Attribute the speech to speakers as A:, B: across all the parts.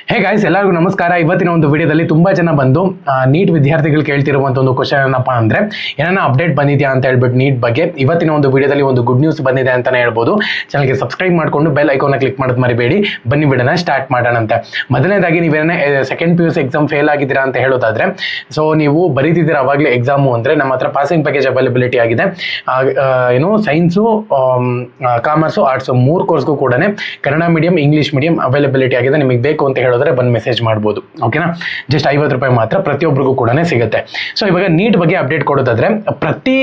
A: Hey guys, ಎಲ್ಲರಿಗೂ ನಮಸ್ಕಾರ. ಇವತ್ತಿನ ಒಂದು ವಿಡಿಯೋದಲ್ಲಿ ತುಂಬಾ ಜನ ಬಂದು ನೀಟ್ ವಿದ್ಯಾರ್ಥಿಗಳು ಕೇಳ್ತಿರುವಂತ ಒಂದು ಕ್ವಶನ್ ಏನಪ್ಪಾ ಅಂದ್ರೆ, ಏನಾನ ಅಪ್ಡೇಟ್ ಬಂದಿದೆಯಾ ಅಂತ ಹೇಳ್ಬಿಟ್ಟು ನೀಟ್ ಬಗ್ಗೆ ಇವತ್ತಿನ ಒಂದು ವಿಡಿಯೋದಲ್ಲಿ ಒಂದು ಗುಡ್ ನ್ಯೂಸ್ ಬಂದಿದೆ ಅಂತಾನೆ ಹೇಳ್ಬೋದು. ಚಾನಲ್ಗೆ ಸಬ್ಸ್ಕ್ರೈಬ್ ಮಾಡ್ಕೊಂಡು ಬೆಲ್ ಐಕಾನ್ ಕ್ಲಿಕ್ ಮಾಡೋದು ಮರಿಬೇಡಿ. ಬನ್ನಿ ವಿಡಿಯೋನ ಸ್ಟಾರ್ಟ್ ಮಾಡೋಣಂತೆ. ಮೊದಲನೇದಾಗಿ ನೀವೇನೇ ಸೆಕೆಂಡ್ PUC ಎಕ್ಸಾಮ್ ಫೇಲ್ ಆಗಿದ್ದೀರಾ ಅಂತ ಹೇಳೋದಾದ್ರೆ, ಸೊ ನೀವು ಬರೀತಿದ್ದೀರಾ ಅವಾಗಲೇ ಎಕ್ಸಾಮು ಅಂದ್ರೆ ನಮ್ಮ ಹತ್ರ ಪಾಸಿಂಗ್ ಪ್ಯಾಕೇಜ್ ಅವೈಲಬಿಲಿಟಿ ಆಗಿದೆ. ಸೈನ್ಸು, ಕಾಮರ್ಸು, ಆರ್ಟ್ಸ್ 3 ಕೋರ್ಸ್ಗೂ ಕೂಡ Kannada medium, English medium availability ಆಗಿದೆ. ನಿಮಗೆ ಬೇಕು ಅಂತ ಹೇಳಿದ್ರೆ ಬಂದು ಮೆಸೇಜ್ ಮಾಡ್ಬೋದು. ಓಕೆನಾ, ಜಸ್ಟ್ 50 ರೂಪಾಯಿ ಮಾತ್ರ ಪ್ರತಿಯೊಬ್ಬರಿಗೂ ಕೂಡ ಸಿಗುತ್ತೆ. ಸೊ ಇವಾಗ ನೀಟ್ ಬಗ್ಗೆ ಅಪ್ಡೇಟ್ ಕೊಡೋದಾದ್ರೆ, ಪ್ರತಿ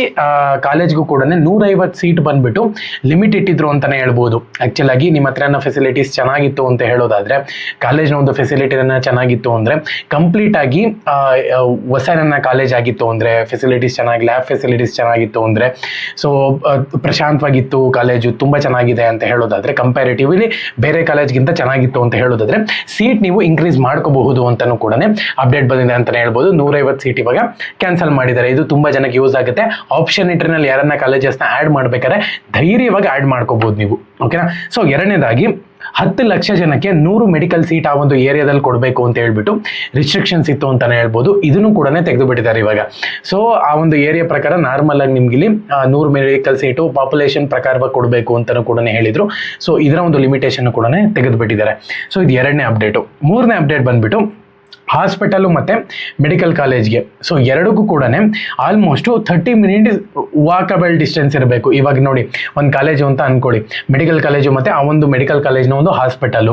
A: ಕಾಲೇಜ್ಗೂ ಕೂಡ 150 ಸೀಟ್ ಬಂದ್ಬಿಟ್ಟು ಲಿಮಿಟ್ ಇಟ್ಟಿದ್ರು ಅಂತಾನೆ ಹೇಳ್ಬೋದು. ಆಕ್ಚುಲ್ ಆಗಿ ನಿಮ್ಮ ಹತ್ರ ಫೆಸಿಲಿಟೀಸ್ ಚೆನ್ನಾಗಿತ್ತು ಅಂತ ಹೇಳೋದಾದ್ರೆ, ಕಾಲೇಜ್ನ ಒಂದು ಫೆಸಿಲಿಟಿನ ಚೆನ್ನಾಗಿತ್ತು ಅಂದ್ರೆ, ಕಂಪ್ಲೀಟ್ ಆಗಿ ಹೊಸನ ಕಾಲೇಜ್ ಆಗಿತ್ತು ಅಂದ್ರೆ, ಫೆಸಿಲಿಟೀಸ್ ಚೆನ್ನಾಗಿ, ಲ್ಯಾಬ್ ಫೆಸಿಲಿಟೀಸ್ ಚೆನ್ನಾಗಿತ್ತು ಅಂದ್ರೆ, ಸೊ ಪ್ರಶಾಂತವಾಗಿತ್ತು ಕಾಲೇಜು, ತುಂಬಾ ಚೆನ್ನಾಗಿದೆ ಅಂತ ಹೇಳೋದಾದ್ರೆ, ಕಂಪ್ಯಾರಿಟಿವ್ಲಿ ಬೇರೆ ಕಾಲೇಜ್ಗಿಂತ ಚೆನ್ನಾಗಿತ್ತು ಅಂತ ಹೇಳೋದಾದ್ರೆ, ಸೀಟ್ ನೀವು ಇನ್ಕ್ರೀಸ್ ಮಾಡ್ಕೋಬಹುದು ಅಂತಾನು ಕೂಡ ಅಪ್ಡೇಟ್ ಬಂದಿದೆ ಅಂತಾನೆ ಹೇಳ್ಬೋದು. 150 ಸೀಟ್ ಇವಾಗ ಕ್ಯಾನ್ಸಲ್ ಮಾಡಿದ್ದಾರೆ. ಇದು ತುಂಬಾ ಜನಕ್ಕೆ ಯೂಸ್ ಆಗುತ್ತೆ. ಆಪ್ಷನ್ ಇಂಟರ್ನಲ್ಲಿ ಯಾರನ್ನ ಕಾಲೇಜಸ್ನ ಆಡ್ ಮಾಡ್ಬೇಕಾದ್ರೆ ಧೈರ್ಯವಾಗಿ ಆಡ್ ಮಾಡ್ಕೋಬಹುದು ನೀವು. ಓಕೆನಾ. ಸೊ ಎರಡನೇದಾಗಿ 10 ಲಕ್ಷ ಜನಕ್ಕೆ 100 ಮೆಡಿಕಲ್ ಸೀಟ್ ಆ ಒಂದು ಏರಿಯಾದಲ್ಲಿ ಕೊಡಬೇಕು ಅಂತ ಹೇಳ್ಬಿಟ್ಟು ರಿಸ್ಟ್ರಿಕ್ಷನ್ಸ್ ಇತ್ತು ಅಂತಾನೆ ಹೇಳ್ಬೋದು. ಇದನ್ನು ಕೂಡ ತೆಗೆದು ಬಿಟ್ಟಿದ್ದಾರೆ ಇವಾಗ. ಸೊ ಆ ಒಂದು ಏರಿಯಾ ಪ್ರಕಾರ ನಾರ್ಮಲ್ ಆಗಿ ನಿಮ್ಗೆ ಇಲ್ಲಿ 100 ಮೆಡಿಕಲ್ ಸೀಟು ಪಾಪ್ಯುಲೇಷನ್ ಪ್ರಕಾರವಾಗಿ ಕೊಡಬೇಕು ಅಂತಾನು ಕೂಡ ಹೇಳಿದ್ರು. ಸೊ ಇದರ ಒಂದು ಲಿಮಿಟೇಷನ್ ಕೂಡ ತೆಗೆದು ಬಿಟ್ಟಿದ್ದಾರೆ. ಸೊ ಇದು ಎರಡನೇ ಅಪ್ಡೇಟು. ಮೂರನೇ ಅಪ್ಡೇಟ್ ಬಂದ್ಬಿಟ್ಟು ಹಾಸ್ಪಿಟಲು ಮತ್ತು ಮೆಡಿಕಲ್ ಕಾಲೇಜ್ಗೆ. ಸೊ ಎರಡಕ್ಕೂ ಕೂಡ ಆಲ್ಮೋಸ್ಟು 30 ಮಿನಿಟ್ಸ್ ವಾಕಬಲ್ ಡಿಸ್ಟೆನ್ಸ್ ಇರಬೇಕು. ಇವಾಗ ನೋಡಿ, ಒಂದು ಕಾಲೇಜು ಅಂತ ಅಂದ್ಕೊಳ್ಳಿ, ಮೆಡಿಕಲ್ ಕಾಲೇಜು ಮತ್ತು ಆ ಒಂದು ಮೆಡಿಕಲ್ ಕಾಲೇಜ್ನ ಒಂದು ಹಾಸ್ಪಿಟಲು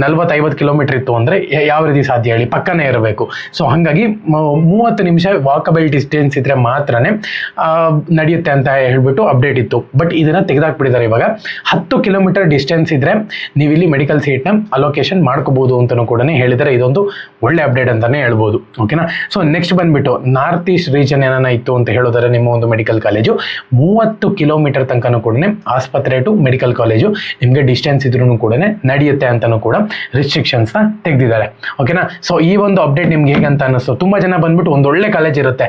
A: 40-50 ಕಿಲೋಮೀಟರ್ ಇತ್ತು ಅಂದರೆ ಯಾವ ರೀತಿ ಸಾಧ್ಯ ಹೇಳಿ, ಪಕ್ಕನೇ ಇರಬೇಕು. ಸೊ ಹಾಗಾಗಿ 30 ನಿಮಿಷ ವಾಕಬಲ್ ಡಿಸ್ಟೆನ್ಸ್ ಇದ್ದರೆ ಮಾತ್ರ ನಡೆಯುತ್ತೆ ಅಂತ ಹೇಳ್ಬಿಟ್ಟು ಅಪ್ಡೇಟ್ ಇತ್ತು. ಬಟ್ ಇದನ್ನು ತೆಗೆದಾಕ್ಬಿಟ್ಟಿದ್ದಾರೆ ಇವಾಗ. 10 ಕಿಲೋಮೀಟರ್ ಡಿಸ್ಟೆನ್ಸ್ ಇದ್ದರೆ ನೀವು ಇಲ್ಲಿ ಮೆಡಿಕಲ್ ಸೀಟ್ನ ಅಲೋಕೇಶನ್ ಮಾಡ್ಕೋಬಹುದು ಅಂತಲೂ ಕೂಡ ಹೇಳಿದರೆ ಇದೊಂದು ಒಳ್ಳೆ ಅಪ್ಡೇಟ್ ಅಂತಾನೆ ಹೇಳ್ಬೋದು. ಓಕೆನಾ. ಸೊ ನೆಕ್ಸ್ಟ್ ಬಂದ್ಬಿಟ್ಟು ನಾರ್ತ್ ಈಸ್ಟ್ ರೀಜನ್ ಏನಾನ ಇತ್ತು ಅಂತ ಹೇಳೋದಾದ್ರೆ, ನಿಮ್ಮ ಒಂದು ಮೆಡಿಕಲ್ ಕಾಲೇಜು 30 ಕಿಲೋಮೀಟರ್ ತನಕನೂ ಕೂಡ ಆಸ್ಪತ್ರೆ ಟು ಮೆಡಿಕಲ್ ಕಾಲೇಜು ನಿಮಗೆ ಡಿಸ್ಟೆನ್ಸ್ ಇದ್ರೂ ಕೂಡ ನಡೆಯುತ್ತೆ ಅಂತಾನು ಕೂಡ ರಿಸ್ಟ್ರಿಕ್ಷನ್ಸ್ನ ತೆಗೆದಿದ್ದಾರೆ. ಓಕೆನಾ. ಸೊ ಈ ಒಂದು ಅಪ್ಡೇಟ್ ನಿಮ್ಗೆ ಹೇಗಂತ ಅನ್ನಿಸ್ತು? ತುಂಬಾ ಜನ ಬಂದ್ಬಿಟ್ಟು ಒಂದು ಒಳ್ಳೆ ಕಾಲೇಜ್ ಇರುತ್ತೆ,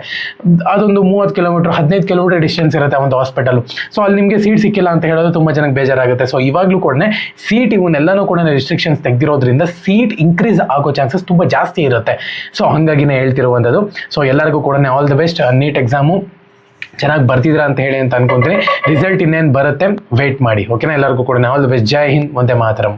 A: ಅದೊಂದು 30 ಕಿಲೋಮೀಟರ್ 15 ಕಿಲೋಮೀಟರ್ ಡಿಸ್ಟೆನ್ಸ್ ಇರುತ್ತೆ ಒಂದು ಹಾಸ್ಪಿಟಲ್. ಸೊ ಅಲ್ಲಿ ನಿಮಗೆ ಸೀಟ್ ಸಿಕ್ಕಿಲ್ಲ ಅಂತ ಹೇಳೋದು ತುಂಬಾ ಜನಕ್ಕೆ ಬೇಜಾರಾಗುತ್ತೆ. ಸೊ ಇವಾಗಲೂ ಕೂಡ ಸೀಟ್ ಇವನ್ನೆಲ್ಲನೂ ಕೂಡ ರಿಸ್ಟ್ರಿಕ್ಷನ್ಸ್ ತೆಗೆದಿರೋದ್ರಿಂದ ಸೀಟ್ ಇನ್ಕ್ರೀಸ್ ಆಗೋ ಚಾನ್ಸಸ್ ತುಂಬ ಜಾಸ್ತಿ ಇರುತ್ತೆ. ಸೊ ಹಾಗಾಗಿನೇ ಹೇಳ್ತಿರುವಂಥದ್ದು. ಸೊ ಎಲ್ಲರಿಗೂ ಕೂಡ all the best. NEET exam ಚೆನ್ನಾಗಿ ಬರ್ತಿದ್ರ ಅಂತ ಹೇಳಿ ಅಂತ ಅನ್ಕೊಂತೀನಿ. ರಿಸಲ್ಟ್ ಇನ್ನೇನು ಬರುತ್ತೆ, ವೇಟ್ ಮಾಡಿ. ಓಕೆನಾ. ಎಲ್ಲರಿಗೂ ಕೂಡ all the best. Jai Hind, Vande Mataram.